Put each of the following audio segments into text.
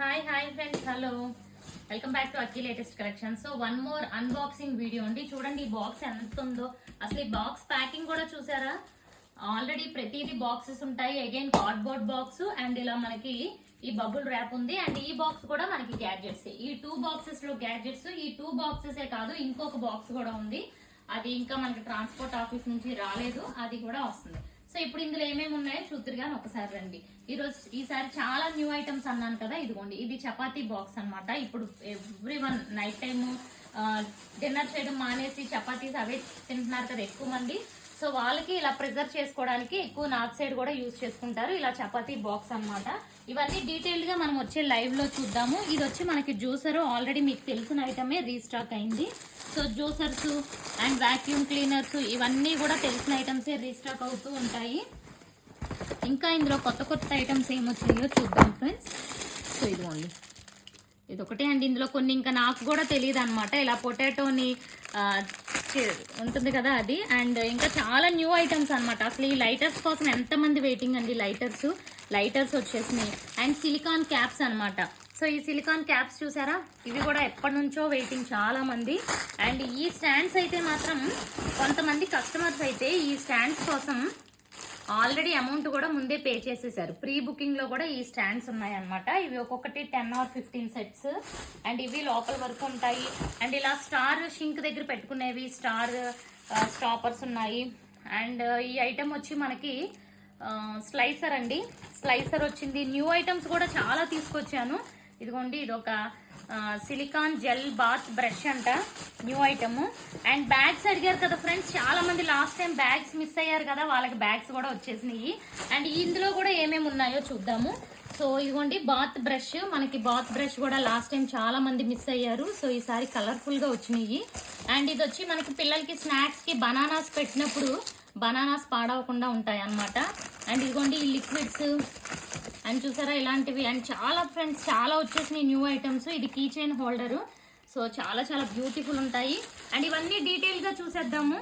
Hi friends, hello, welcome back to Akki latest collection. So one more unboxing video అండి. చూడండి ఈ box ఎంత ఉందో. అసలు ఈ బాక్స్ ప్యాకింగ్ కూడా చూసారా? ఆల్రెడీ ప్రతిదీ బాక్సెస్ ఉంటాయి. అగైన్ కార్డ్బోర్డ్ బాక్స్ అండ్ ఇలా మనకి ఈ బబుల్ ర్యాప్ ఉంది. అండ్ ఈ బాక్స్ కూడా మనకి గ్యాడ్జెట్స్. ఈ 2 బాక్సెస్ లో గ్యాడ్జెట్స్. ఈ 2 బాక్సెస్ కాదు, ఇంకొక బాక్స్ కూడా ఉంది. అది ఇంకా మనకి ట్రాన్స్పోర్ట్ ఆఫీస్ నుంచి రాలేదు, అది కూడా వస్తుంది. సో ఇప్పుడు ఇందులో ఏమేమి ఉన్నాయో చూద్దరు కానీ ఒకసారి రండి. ఈసారి చాలా న్యూ ఐటమ్స్ అన్నాను కదా, ఇదిగోండి. ఇది చపాతీ బాక్స్ అన్నమాట. ఇప్పుడు every one night time dinner చేయడం మానేసి చపాతీస్ అవే తింటున్నారు కదా ఎక్కువ మంది. సో వాళ్ళకి ఇలా ప్రిజర్వ్ చేసుకోవడానికి ఎక్కువ నార్త్ సైడ్ కూడా యూజ్ చేసుకుంటారు. ఇలా చపాతీ బాక్స్ అన్నమాట. ఇవన్నీ డీటెయిల్డ్ గా మనం వచ్చే లైవ్ లో చూద్దాము. ఇది వచ్చి మనకి జ్యూసర్, ఆల్రెడీ మీకు తెలిసిన ఐటమే రీస్టాక్ అయింది. So juicers and vacuum cleaners ఇవన్నీ కూడా తెలిసిన ఐటమ్స్ రీస్టాక్ అవుతూ ఉంటాయి. ఇంకా ఇందులో కొత్త ఐటమ్స్ ఏమొచ్చినాయో చూద్దాం ఫ్రెండ్స్. సో ఇదిగోండి, ఇదొకటే అండి. ఇందులో కొన్ని ఇంకా నాకు కూడా తెలియదు అనమాట. ఇలా పొటాటోని ఉంటుంది కదా అది. అండ్ ఇంకా చాలా న్యూ ఐటమ్స్ అనమాట. అసలు ఈ లైటర్స్ కోసం ఎంతమంది వెయిటింగ్ అండి. లైటర్స్ వచ్చేసినాయి. అండ్ సిలికాన్ క్యాప్స్ అనమాట. సో ఈ సిలికాన్ క్యాప్స్ చూసారా, ఇవి కూడా ఎప్పటి నుంచో వెయిటింగ్ చాలా మంది. అండ్ ఈ స్టాండ్స్ అయితే మాత్రం కొంతమంది కస్టమర్స్ అయితే ఈ స్టాండ్స్ కోసం ఆల్రెడీ అమౌంట్ కూడా ముందే పే చేసేసారు. ప్రీ బుకింగ్ లో కూడా ఈ స్టాండ్స్ ఉన్నాయి అనమాట. ఇవి ఒక్కొక్కటి 10 or 15 సెట్స్. అండ్ ఇవి లోపల వరకు ఉంటాయి. అండ్ ఇలా స్టార్ షింక్ దగ్గర పెట్టుకునేవి స్టార్ స్టాపర్స్ ఉన్నాయి. అండ్ ఈ ఐటమ్ వచ్చి మనకి స్లైసర్ అండి. స్లైసర్ వచ్చింది. న్యూ ఐటమ్స్ కూడా చాలా తీసుకొచ్చాను. ఇదిగోండి, ఇది ఒక సిలికాన్ జెల్ బాత్ బ్రష్ అంట, న్యూ ఐటమ్. అండ్ బ్యాగ్స్ అడిగారు కదా ఫ్రెండ్స్, చాలా మంది లాస్ట్ టైం బ్యాగ్స్ మిస్ అయ్యారు కదా, వాళ్ళకి బ్యాగ్స్ కూడా వచ్చేసినాయి. అండ్ ఇందులో కూడా ఏమేమి ఉన్నాయో చూద్దాము. సో ఇదిగోండి బాత్ బ్రష్. మనకి బాత్ బ్రష్ కూడా లాస్ట్ టైం చాలా మంది మిస్ అయ్యారు. సో ఈసారి కలర్ఫుల్ గా వచ్చినాయి. అండ్ ఇది వచ్చి మనకి పిల్లలకి స్నాక్స్ కి బనానాస్ పెట్టినప్పుడు బనానాస్ పాడవకుండా ఉంటాయి అన్నమాట. అండ్ ఇదిగోండి ఈ లిక్విడ్స్ అండ్ చూసారా ఇలాంటివి. అండ్ చాలా ఫ్రెండ్స్ చాలా వచ్చేసినాయి న్యూ ఐటమ్స్. ఇది కీ చైన్ హోల్డరు. సో చాలా బ్యూటిఫుల్ ఉంటాయి. అండ్ ఇవన్నీ డీటెయిల్ గా చూసేద్దాము.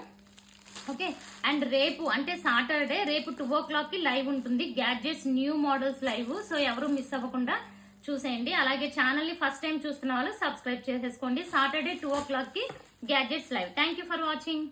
ఓకే. అండ్ రేపు అంటే సాటర్డే, రేపు 2 o'clock కి లైవ్ ఉంటుంది. Gadgets new models live. So ఎవరు మిస్ అవ్వకుండా చూసేయండి. అలాగే ఛానల్ ని ఫస్ట్ టైం చూస్తున్న వాళ్ళు సబ్స్క్రైబ్ చేసేసుకోండి. సాటర్డే 2 o'clock కి gadgets live. Thank you for watching.